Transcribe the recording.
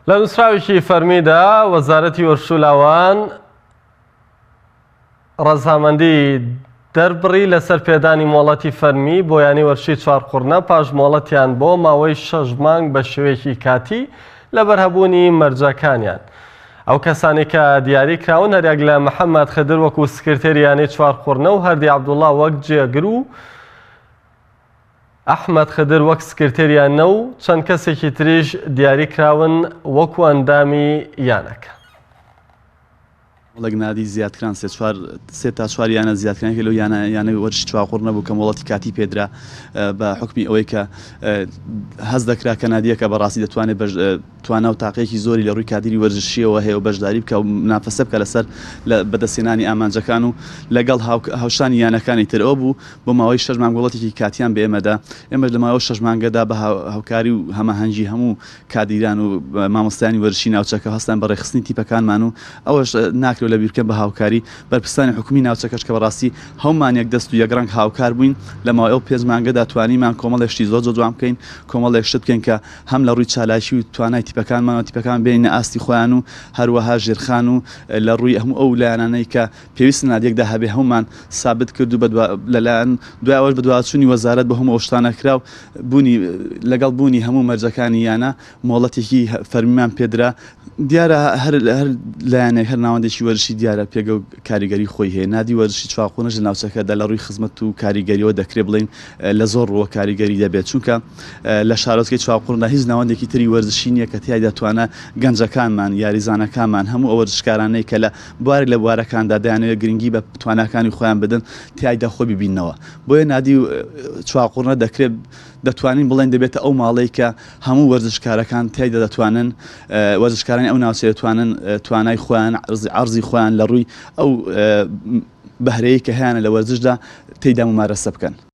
لە نووسراوێکی فەرمیدا وەزارەتی وەرشولاوان ڕەزامەندی دەربڕی لەسەر پێدانی مۆڵەتی فەرمی بۆ یانی وەرشی چوارقوڕنە پاش مۆڵەتیان بۆ ماوەی 6 مانگ بە شێوەیەکی کاتی لە بەرهەبوونی مەرجەکانیان. ئەو کەسانی کە دیاری کراون هەریەک لە محەممەد خدر وەکو سکرتێری یانەی چوارقوڕنە و هەردی عەبدوڵڵا وەک جێگر و ئەحمەد خدر وەک سکرتێریانە و چەند کەسێکی تریش دیاری کراون وەکو ئەندامی یانەکە. وڵک نادی زیادکران سێ تا چوار یانە زیادکران لەو یانە وەرشی چوارقوڕنە بوو کە مۆڵەتی کاتی پێدرا بە حکمی ئەوەی کە هەز دەکرا کە نادیەکە بەڕاستی دەتوانێت توانە و تاقەیەکی زۆری لە ڕووی کادری وەرزشیەوە هەیە و بەشداری بکە و نافەسە بکە لەسەر بەدەستێنانی ئامانجەکان و لەگەڵ هاوشانی یانەکانی ترەوە بوو بۆ ماوەی 6 مانگ وڵاتێکی کاتیان بە ئێمەدا. ئێمە لە ماوەی 6 مانگەدا بە هاوکاری و هەماهەنگی هەموو کادیران و مامۆستایانی وەرزشی ناوچەکە هەستان بە ڕێخستنی تیپەکانمان و ئەوەش ناکرێت لە بیرکەم بە هاوکاری بەرپرسانی حکومی ناوچەکەش کە بەڕاستی هەمومان یەک دەست و یەکڕنگ هاوکار بووین لە ماوەی ئەو 5 مانگەدا توانیمان کۆمەڵێکی زۆر جوان بکەین، کۆمەڵێک شت بکەین کە هەم لە ڕووی چالاشی و توانای تیپەکان بینە ئاستی خۆیان و هەروەها ژێرخان و لە ڕووی هەموو ئەو لایەنانەی کە پێویستن نادیەکدا هەبێ هەمومان سابت کرد و لەلایەن دوایەوەش بە دوواچوونی وەزارەت بە هەموو ئەو شتانە کراو لەگەڵ بوونی هەموو مەرجەکانی یانە مۆڵەتێکی فەرمیمان پێدرا. دیارە هەر لایەنێک هەر ناوەندێکی وەرشی دیارە پێگە و کاریگەری خۆی هەیە. نادی وەرشی چوارقوڕنەش لە ناوچەکەدا لە ڕووی خزمەت و کاریگەریەوە دەکرێت بڵین لە زۆر ڕووە کاریگەری دەبێت، چونکە لە شارۆچکەی چوارقوڕنە هیچ ناوەندێکی تری وەرزشی نییە کە تیای دەتوانە گەنجەکانمان یاریزانەکانمان هەموو ئەو وەرزشکارانەی کە لە بوارێک لە بوارەکاندا دەیانەوێت گرنگی بە تواناکانی خۆیان بدەن تیایدا خۆی ببینەوە. بۆیە نادی چوارقوڕنە دەتوانین بڵێن دەبێتە ئەو ماڵەی کە هەموو وەرزشکارەکان تیایدا دەتوانن وەرزشکارانی ئەو ناوچەیە دەتوانن توانای خۆیان عەرزی خۆیان لە ڕووی ئەو بەهرەیە کە هەیەە لە وەرزشدا تێیدا ممارەسە بکەن.